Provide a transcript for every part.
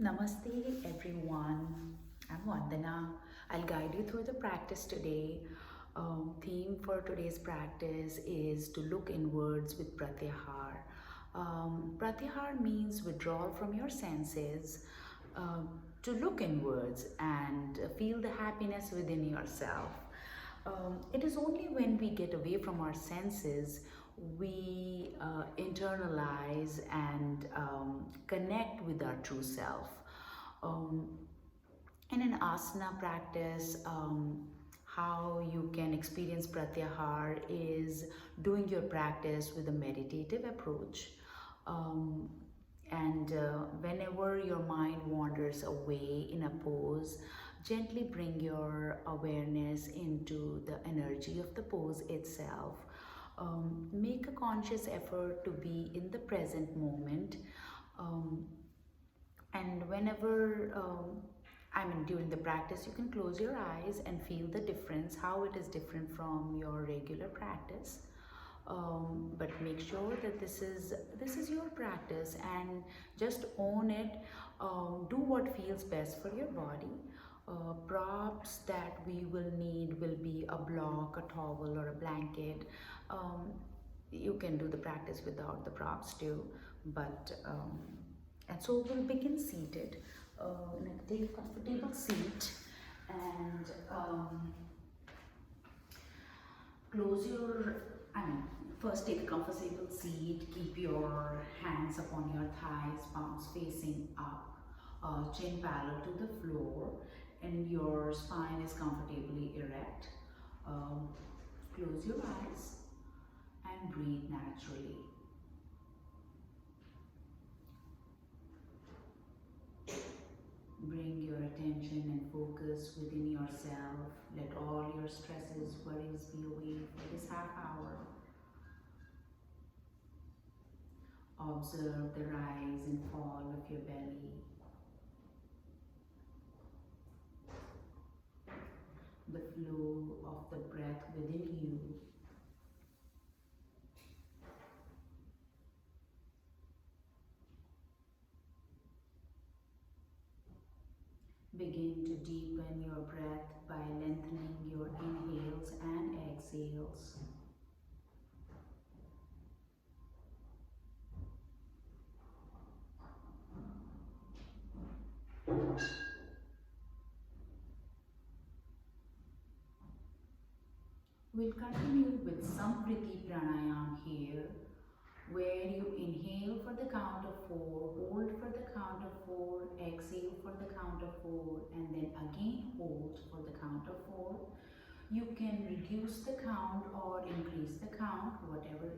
Namaste everyone. I'm Vandana. I'll guide you through the practice today. Theme for today's practice is to look inwards with Pratyahara. Pratyahara means withdrawal from your senses, to look inwards and feel the happiness within yourself. It is only when we get away from our senses we internalize and connect with our true self. Um, in an asana practice, how you can experience pratyahar is doing your practice with a meditative approach. Um, and whenever your mind wanders away in a pose, gently bring your awareness into the energy of the pose itself. Make a conscious effort to be in the present moment. Um, and whenever during the practice, you can close your eyes and feel the difference, how it is different from your regular practice. But make sure that this is your practice and just own it. Do what feels best for your body. Props that we will need will be a block, a towel, or a blanket. You can do the practice without the props too, but and so we'll begin seated. Take a comfortable seat and close your, first take a comfortable seat, keep your hands upon your thighs, palms facing up, chin parallel to the floor, and your spine is comfortably erect. Close your eyes and breathe naturally. Bring your attention and focus within yourself. Let all your stresses, worries be away for this half hour. Observe the rise and fall of your belly. The flow of the breath within you. Begin to deepen your breath by lengthening your inhales and exhales. We'll continue with Sampriti Pranayam here, where you inhale for the count of 4, hold for the count of 4, exhale for the count of 4, and then again hold for the count of 4. You can reduce the count or increase the count, whatever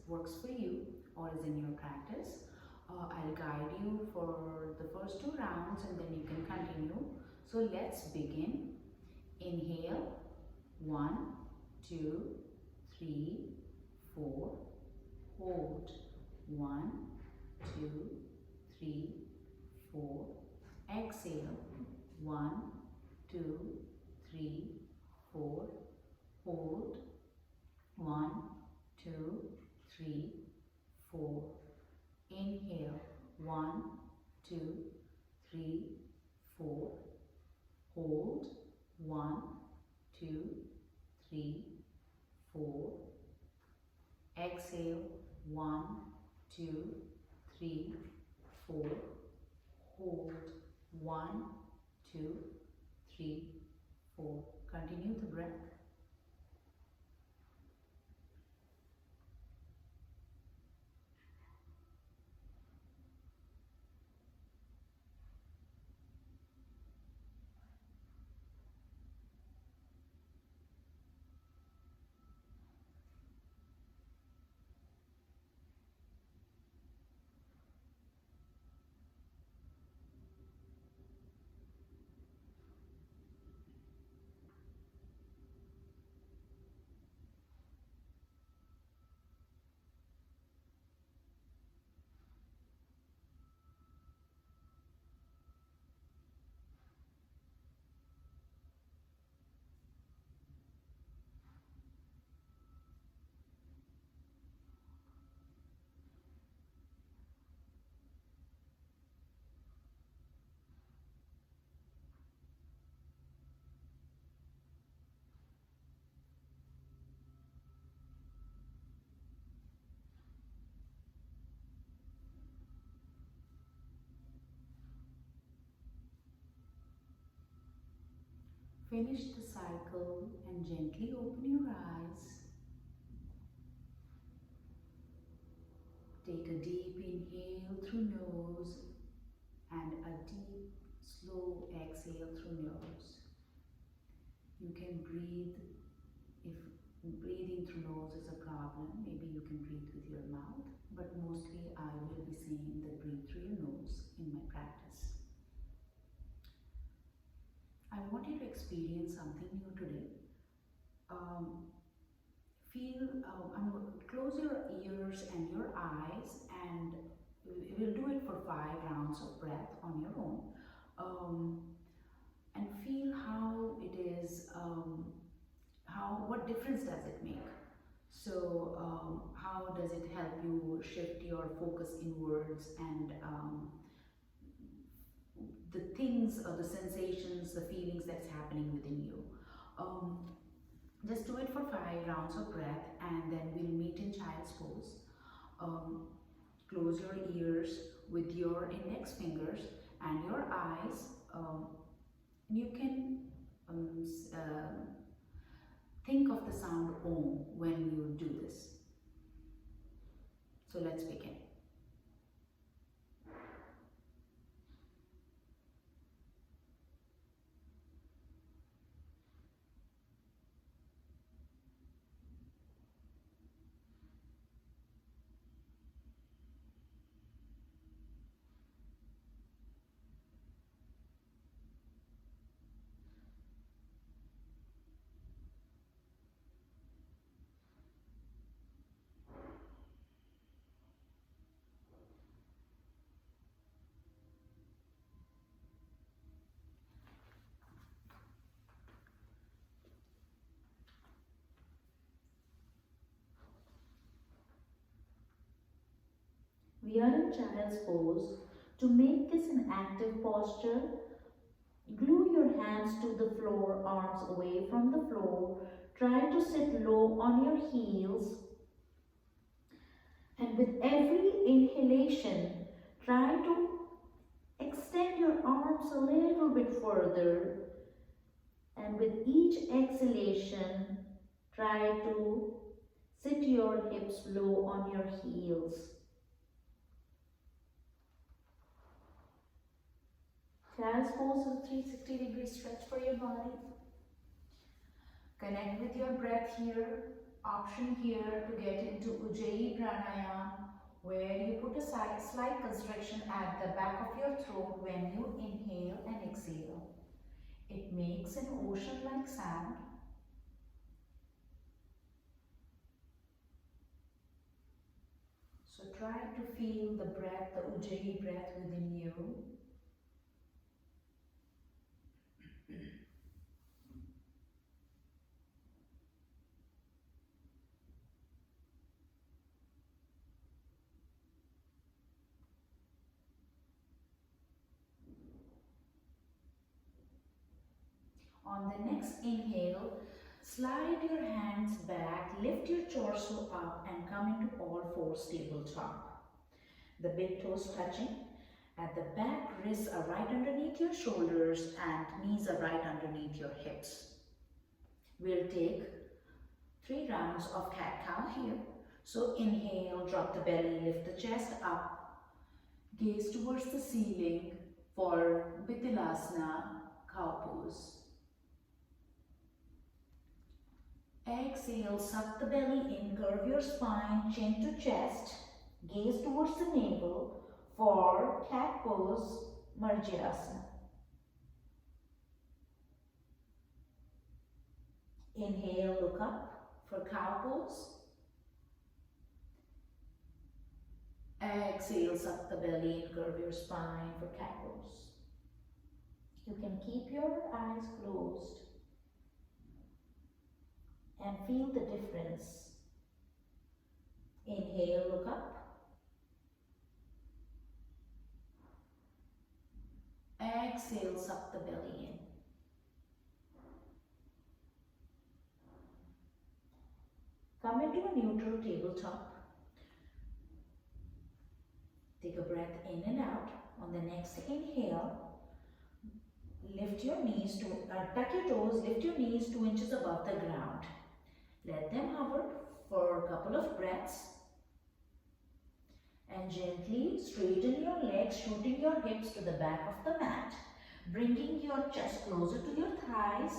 works for you or is in your practice. I'll guide you for the first 2 rounds and then you can continue. So let's begin. Inhale, 1, 2, 3, 4. Hold, 1, 2, 3, 4. Exhale, 1, 2, 3, 4. Hold, 1, 2, 3, 4. Inhale, 1, 2, 3, 4. Hold, 1, 2, 3, 4. Exhale, 1, 2, 3, 4. Hold, 1, 2, 3, 4. Continue the breath. Finish the cycle and gently open your eyes. Take a deep inhale through nose and a deep, slow exhale through nose. You can breathe. If breathing through nose is a problem, maybe you can breathe with your mouth, but mostly I will be saying that breathe through your nose in my practice. I want you to experience something new today. Close your ears and your eyes, and we'll do it for 5 rounds of breath on your own. And feel how it is, what difference does it make? So, how does it help you shift your focus inwards and the things or the sensations, the feelings that's happening within you? Just do it for 5 rounds of breath, and then we'll meet in child's pose. Close your ears with your index fingers and your eyes. You can think of the sound Om when you do this. So let's begin. We are in child's pose. To make this an active posture, glue your hands to the floor, arms away from the floor. Try to sit low on your heels. And with every inhalation, try to extend your arms a little bit further. And with each exhalation, try to sit your hips low on your heels. Child's pose is a 360-degree stretch for your body. Connect with your breath here. Option here to get into Ujjayi Pranayama, where you put a slight constriction at the back of your throat when you inhale and exhale. It makes an ocean-like sound. So try to feel the breath, the Ujjayi breath within you. On the next inhale, slide your hands back, lift your torso up and come into all fours tabletop. The big toes touching. At the back, wrists are right underneath your shoulders and knees are right underneath your hips. We'll take 3 rounds of cat-cow here. So inhale, drop the belly, lift the chest up. Gaze towards the ceiling for Bithilasana, cow pose. Exhale, suck the belly in, curve your spine, chin to chest, gaze towards the navel for cat pose, Marjyasana. Inhale, look up for cow pose. Exhale, suck the belly and curve your spine for cat pose. You can keep your eyes closed and feel the difference. Inhale, look up. Exhale, suck the belly in. Come into a neutral tabletop. Take a breath in and out. On the next inhale, lift your knees to, tuck your toes, lift your knees 2 inches above the ground. Let them hover for a couple of breaths. And gently straighten your legs, shooting your hips to the back of the mat, bringing your chest closer to your thighs.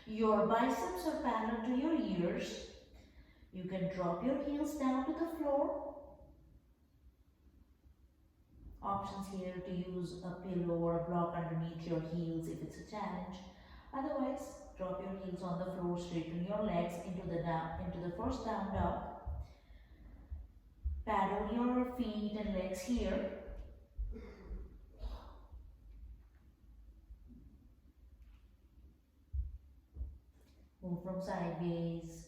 Your biceps are parallel to your ears. You can drop your heels down to the floor. Options here to use a pillow or a block underneath your heels if it's a challenge. Otherwise, drop your heels on the floor, straighten your legs into the first down dog. Paddle your feet and legs here. Move from sideways.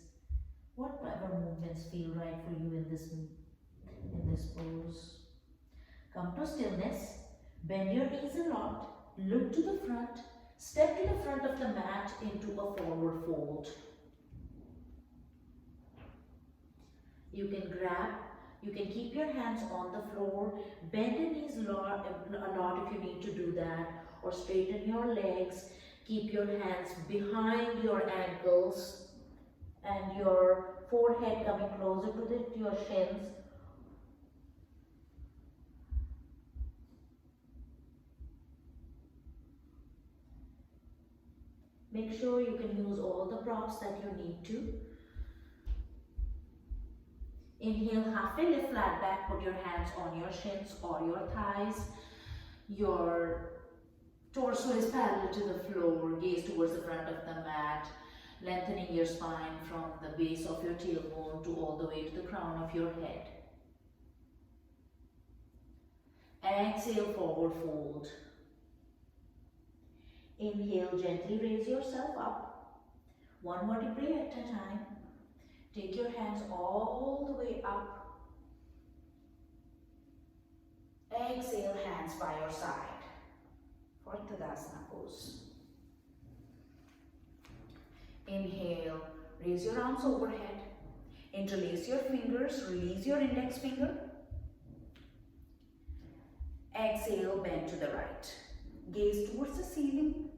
Whatever movements feel right for you in this pose. Come to stillness. Bend your knees a lot. Look to the front. Step to the front of the mat into a forward fold. You can keep your hands on the floor. Bend your knees a lot if you need to do that. Or straighten your legs. Keep your hands behind your ankles and your forehead coming closer to your shins. Make sure you can use all the props that you need to. Inhale, halfway lift flat back, put your hands on your shins or your thighs. Your torso is parallel to the floor, gaze towards the front of the mat, lengthening your spine from the base of your tailbone to all the way to the crown of your head. Exhale, forward fold. Inhale, gently raise yourself up, one vertebrae at a time. Take your hands all the way up. Exhale, hands by your side for Tadasana pose. Inhale, raise your arms overhead. Interlace your fingers, release your index finger. Exhale, bend to the right. Gaze towards the ceiling.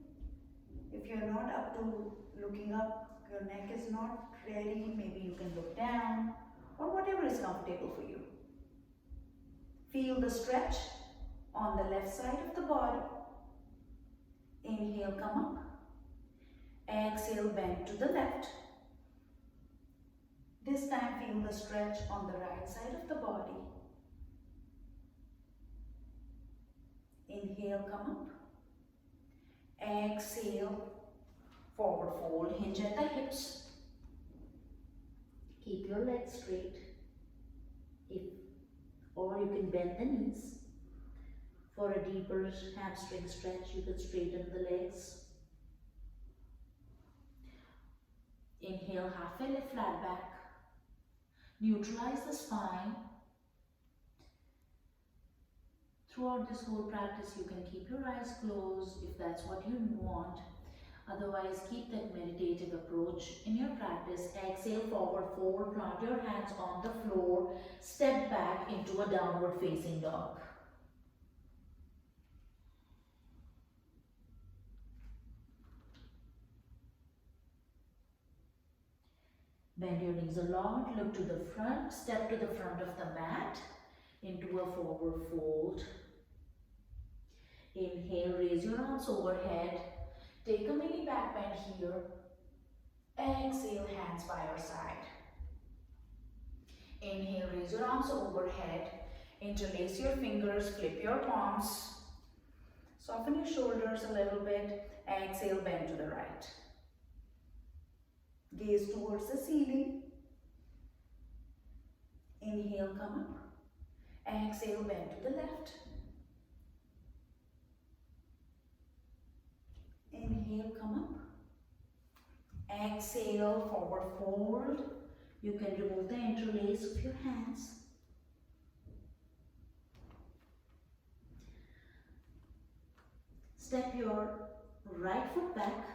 If you're not up to looking up, your neck is not ready, maybe you can look down or whatever is comfortable for you. Feel the stretch on the left side of the body. Inhale, come up. Exhale, bend to the left. This time feel the stretch on the right side of the body. Inhale, come up. Exhale, forward fold, hinge at the hips. Keep your legs straight. Or you can bend the knees. For a deeper hamstring stretch, you can straighten the legs. Inhale, halfway lift flat back. Neutralize the spine. Throughout this whole practice, you can keep your eyes closed if that's what you want. Otherwise, keep that meditative approach in your practice. Exhale, forward fold, plant your hands on the floor, step back into a downward facing dog. Bend your knees a lot, look to the front, step to the front of the mat into a forward fold. Inhale, raise your arms overhead. Take a mini back bend here. Exhale, hands by your side. Inhale, raise your arms overhead. Interlace your fingers, flip your palms. Soften your shoulders a little bit. Exhale, bend to the right. Gaze towards the ceiling. Inhale, come up. Exhale, bend to the left. Inhale, come up. Exhale, forward fold. You can remove the interlace of your hands. Step your right foot back.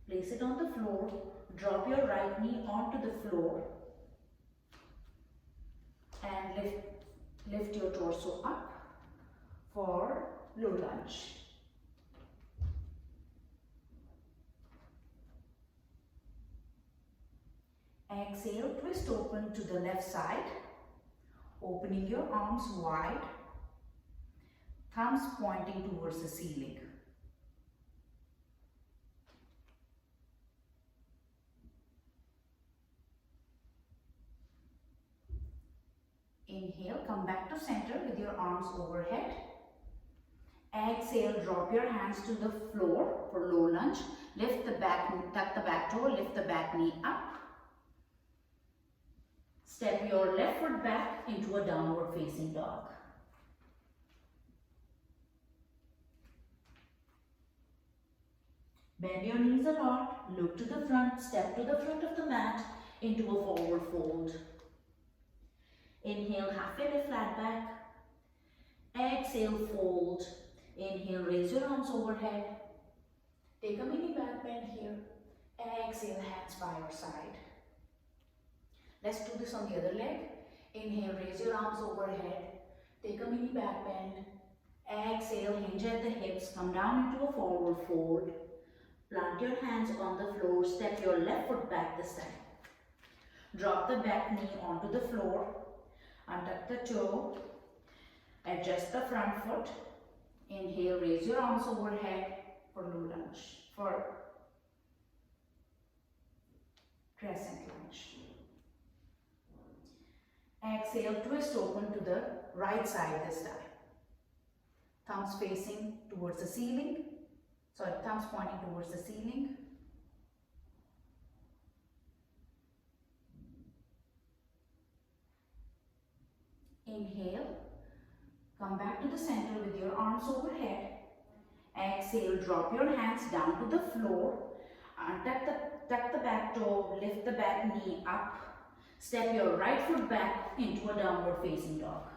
Place it on the floor. Drop your right knee onto the floor. And lift your torso up for low lunge. exhale, twist open to the left side, opening your arms wide, thumbs pointing towards the ceiling. Inhale, come back to center with your arms overhead. Exhale, drop your hands to the floor for low lunge. Lift the back, tuck the back toe, lift the back knee up. Step your left foot back into a downward facing dog. Bend your knees a lot, look to the front, step to the front of the mat into a forward fold. Inhale, halfway lift, flat back. Exhale, fold. Inhale, raise your arms overhead. Take a mini back bend here. Exhale, hands by your side. Let's do this on the other leg. Inhale, raise your arms overhead. Take a mini back bend. Exhale, hinge at the hips. Come down into a forward fold. Plant your hands on the floor. Step your left foot back this time. Drop the back knee onto the floor. Untuck the toe. Adjust the front foot. Inhale, raise your arms overhead for low lunge, for crescent lunge. Exhale, twist open to the right side this time. Thumbs facing towards the ceiling. Sorry, thumbs pointing towards the ceiling. Inhale, come back to the center with your arms overhead. Exhale, drop your hands down to the floor. Tuck the back toe, lift the back knee up. Step your right foot back into a downward facing dog.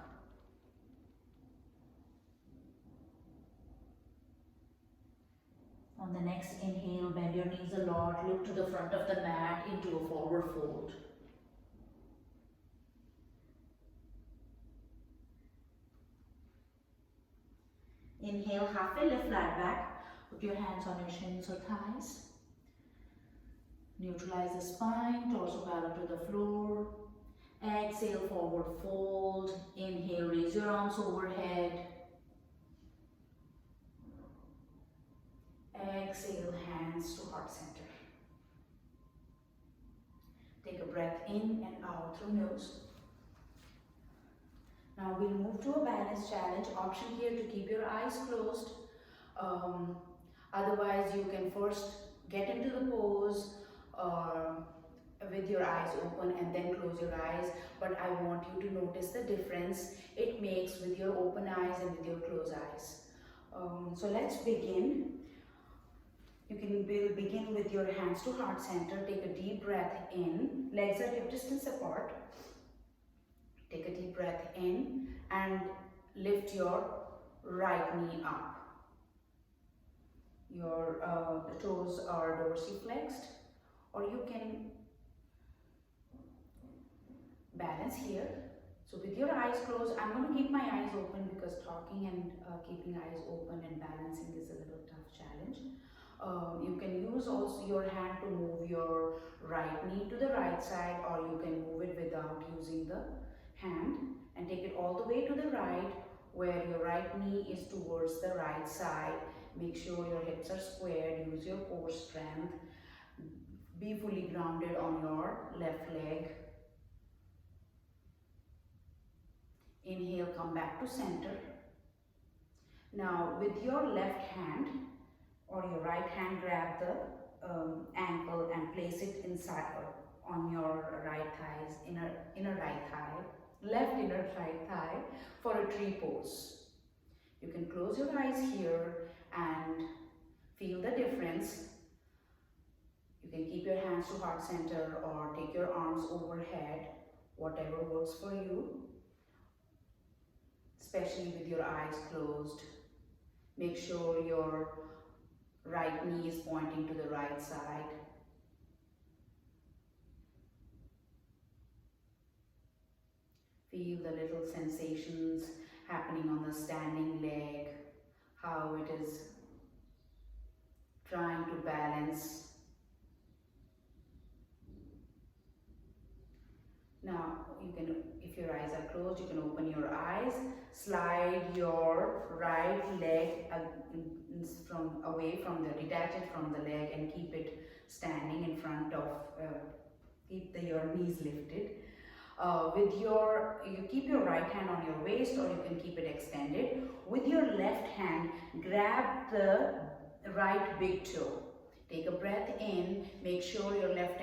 On the next inhale, bend your knees a lot, look to the front of the mat into a forward fold. Inhale, halfway lift, flat back. Put your hands on your shins or thighs. Neutralize the spine, torso parallel to the floor. Exhale, forward fold. Inhale, raise your arms overhead. Exhale, hands to heart center. Take a breath in and out through nose. Now we'll move to a balance challenge. Option here to keep your eyes closed. Otherwise, you can first get into the pose with your eyes open and then close your eyes. But I want you to notice the difference it makes with your open eyes and with your closed eyes. So let's begin. You can begin with your hands to heart center. Take a deep breath in. Legs are hip distance apart. Take a deep breath in and lift your right knee up. Your the toes are dorsiflexed, or you can balance here. So with your eyes closed, I'm going to keep my eyes open because talking and keeping eyes open and balancing is a little tough challenge. You can use also your hand to move your right knee to the right side, or you can move it without using the hand and take it all the way to the right, where your right knee is towards the right side. Make sure your hips are squared. Use your core strength. Be fully grounded on your left leg. Inhale, come back to center. Now with your left hand or your right hand, grab the ankle and place it inside on your right thighs, inner right thigh, left inner right thigh, for a tree pose. You can close your eyes here and feel the difference. You can keep your hands to heart center or take your arms overhead, whatever works for you, especially with your eyes closed. Make sure your right knee is pointing to the right side. Feel the little sensations happening on the standing leg, how it is trying to balance. Now you can, if your eyes are closed, you can open your eyes, slide your right leg from away from the, detach it from the leg and keep it standing in front of, your knees lifted. You keep your right hand on your waist, or you can keep it extended. With your left hand, grab the right big toe. Take a breath in, make sure your left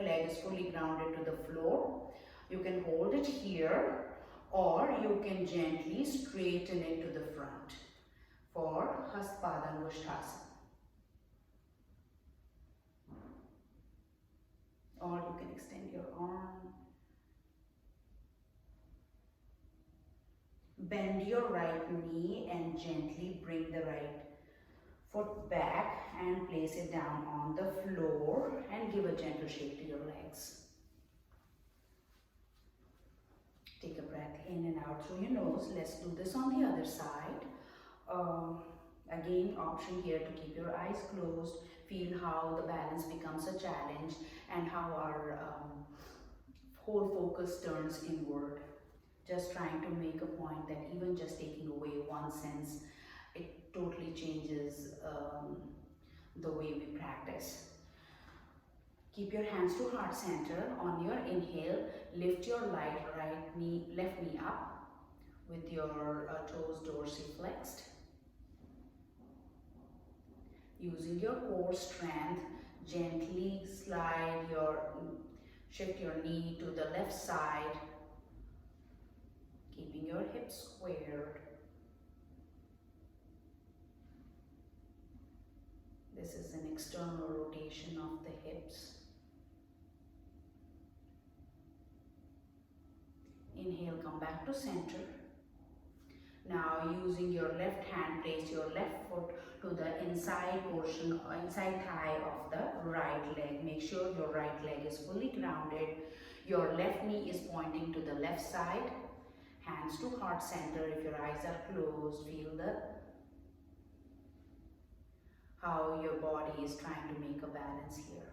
leg is fully grounded to the floor. You can hold it here, or you can gently straighten it to the front for Hatha Angushthasana. Or you can extend your arm. Bend your right knee and gently bring the right foot back and place it down on the floor and give a gentle shake to your legs. Take a breath in and out through your nose. Let's do this on the other side. Again, option here to keep your eyes closed. Feel how the balance becomes a challenge and how our whole focus turns inward. Just trying to make a point that even just taking away one sense, it totally changes the way we practice. Keep your hands to heart center. On your inhale, lift your left knee up with your toes dorsiflexed. Using your core strength, gently shift your knee to the left side, keeping your hips squared. This is an external rotation of the hips. Inhale, come back to center. Now using your left hand, place your left foot to the inside portion, inside thigh of the right leg. Make sure your right leg is fully grounded. Your left knee is pointing to the left side. Hands to heart center. If your eyes are closed, feel how your body is trying to make a balance here.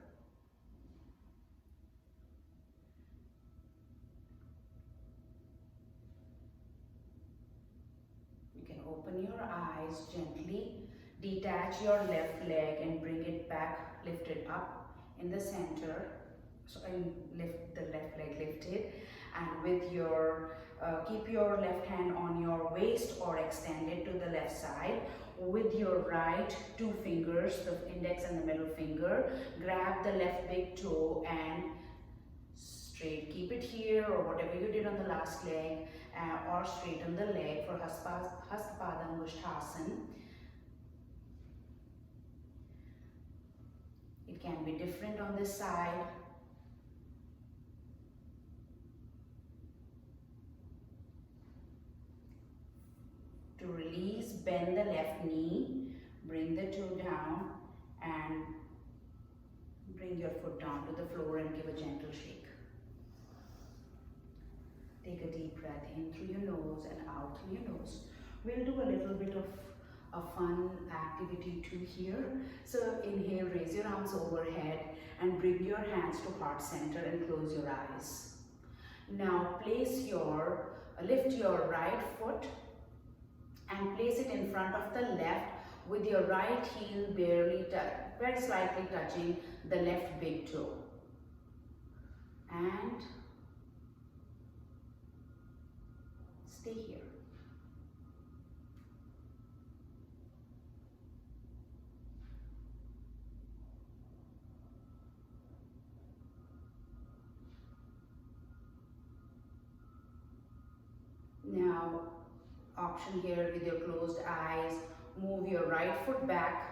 You can open your eyes gently, detach your left leg and bring it back, lift it up in the center. So, and lift the left leg lifted, and with your keep your left hand on your waist or extended to the left side. With your right two fingers, the index and the middle finger, grab the left big toe and straight. Keep it here or whatever you did on the last leg, or straighten the leg for Hatha Angushthasana. It can be different on this side. To release, bend the left knee, bring the toe down and bring your foot down to the floor and give a gentle shake. Take a deep breath in through your nose and out through your nose. We'll do a little bit of a fun activity too here. So inhale, raise your arms overhead and bring your hands to heart center and close your eyes. Now lift your right foot and place it in front of the left with your right heel very slightly touching the left big toe. And stay here. Now, option here with your closed eyes, move your right foot back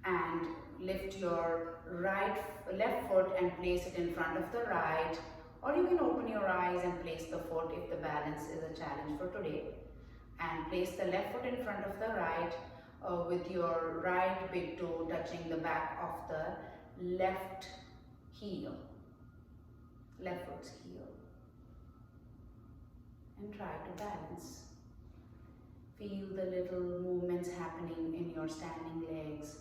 and lift your left foot and place it in front of the right, or you can open your eyes and place the foot if the balance is a challenge for today, and place the left foot in front of the right with your right big toe touching the back of the left foot's heel, and try to balance. Feel the little movements happening in your standing legs.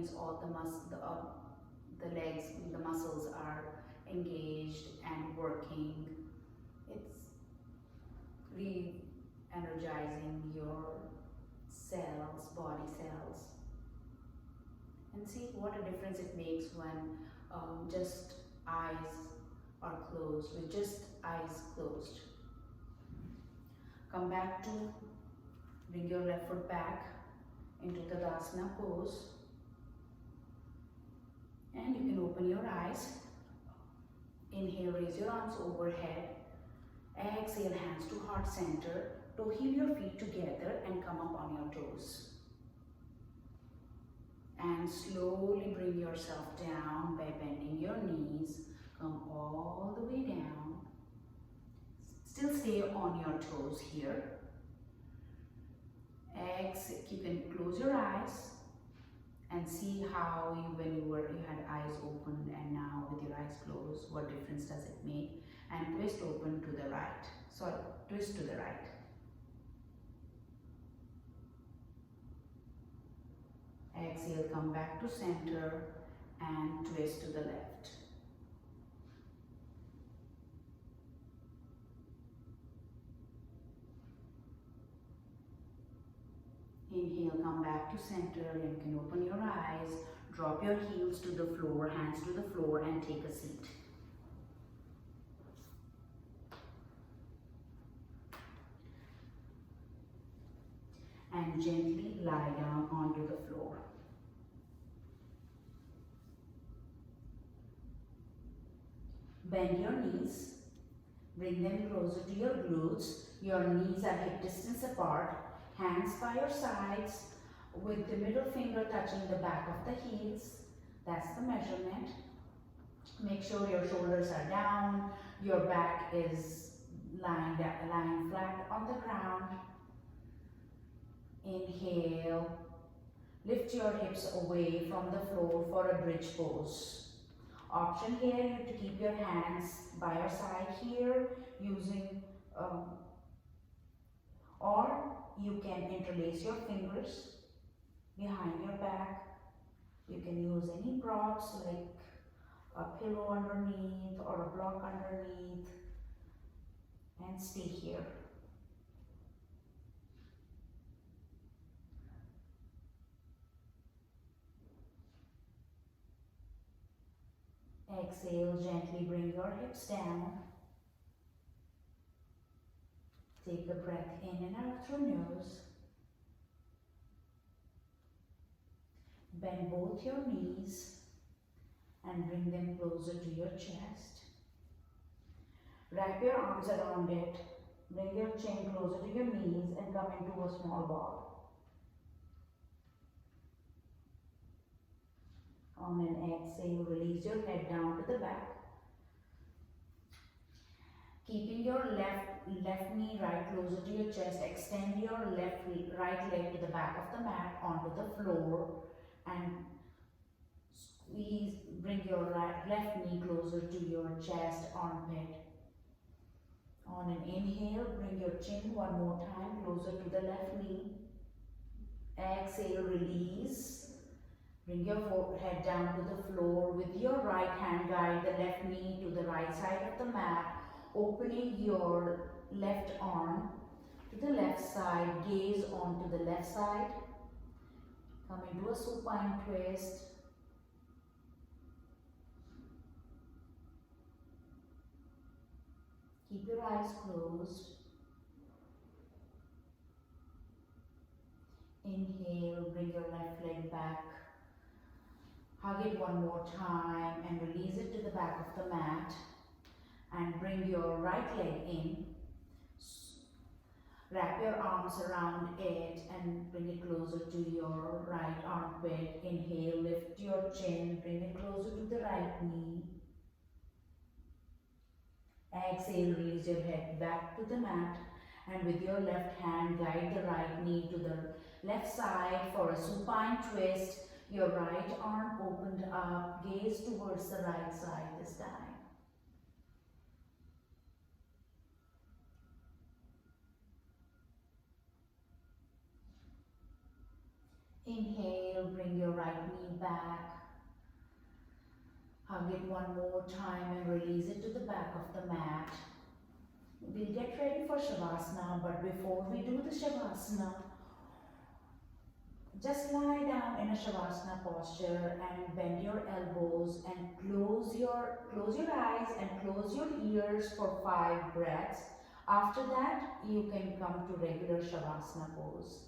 means all the legs, the muscles are engaged and working. It's re-energizing your cells, body cells. And see what a difference it makes when just eyes are closed, with just eyes closed. Come back to, bring your left foot back into the Tadasana pose. And you can open your eyes. Inhale, raise your arms overhead. Exhale, hands to heart center. To heel your feet together and come up on your toes. And slowly bring yourself down by bending your knees. Come all the way down. Still stay on your toes here. Exhale, you can close your eyes and see how you had eyes open and now with your eyes closed, what difference does it make? And twist open to the right. Sorry, twist to the right. Exhale, come back to center and twist to the left. Inhale, come back to center and you can open your eyes. Drop your heels to the floor, hands to the floor and take a seat. And gently lie down onto the floor. Bend your knees, bring them closer to your glutes. Your knees are hip distance apart, hands by your sides with the middle finger touching the back of the heels. That's the measurement. Make sure your shoulders are down, your back is lying flat on the ground. Inhale, lift your hips away from the floor for a bridge pose. Option here to keep your hands by your side here using, or you can interlace your fingers behind your back. You can use any props like a pillow underneath or a block underneath and stay here. Exhale, gently bring your hips down. Take a breath in and out through nose. Bend both your knees and bring them closer to your chest. Wrap your arms around it. Bring your chin closer to your knees and come into a small ball. On an exhale, release your head down to the back. Keeping your left knee right closer to your chest, extend your right leg to the back of the mat onto the floor and squeeze, bring your left knee closer to your chest, armpit. On an inhale, bring your chin one more time closer to the left knee. Exhale, release. Bring your head down to the floor. With your right hand, guide the left knee to the right side of the mat, opening your left arm to the left side, gaze onto the left side. Come into a supine twist. Keep your eyes closed. Inhale, bring your left leg back. Hug it one more time and release it to the back of the mat. And bring your right leg in. Wrap your arms around it and bring it closer to your right armpit. Inhale, lift your chin, bring it closer to the right knee. Exhale, release your head back to the mat and with your left hand guide the right knee to the left side for a supine twist. Your right arm opened up, gaze towards the right side this time. Inhale, bring your right knee back. Hug it one more time and release it to the back of the mat. We'll get ready for Shavasana, but before we do the Shavasana, just lie down in a Shavasana posture and bend your elbows and close your eyes and close your ears for 5 breaths. After that, you can come to regular Shavasana pose.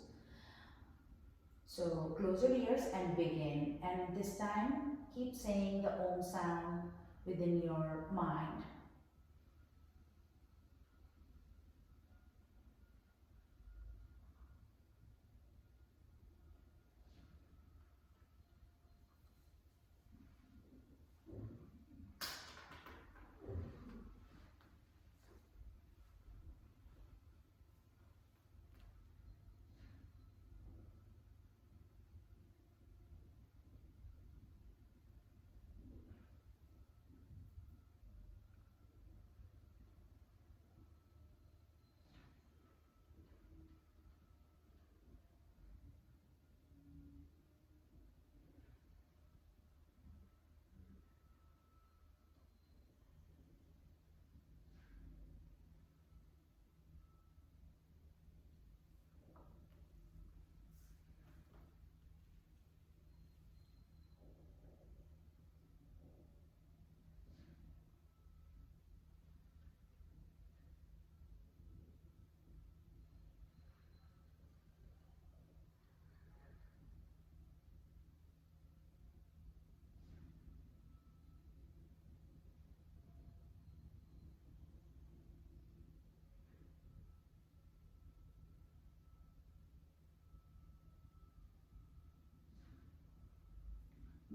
So close your ears and begin. And this time, keep saying the Om sound within your mind.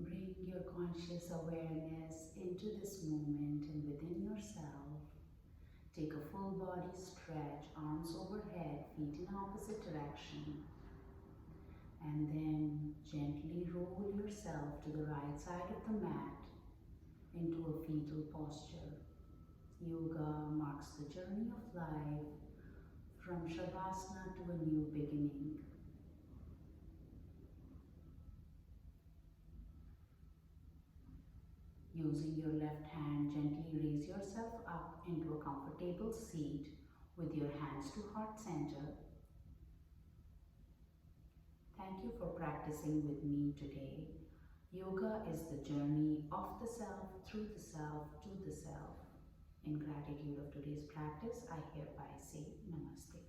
Bring your conscious awareness into this moment and within yourself. Take a full body stretch, arms overhead, feet in opposite direction. And then gently roll yourself to the right side of the mat into a fetal posture. Yoga marks the journey of life from Shavasana to a new beginning. Using your left hand, gently raise yourself up into a comfortable seat with your hands to heart center. Thank you for practicing with me today. Yoga is the journey of the self, through the self, to the self. In gratitude of today's practice, I hereby say Namaste.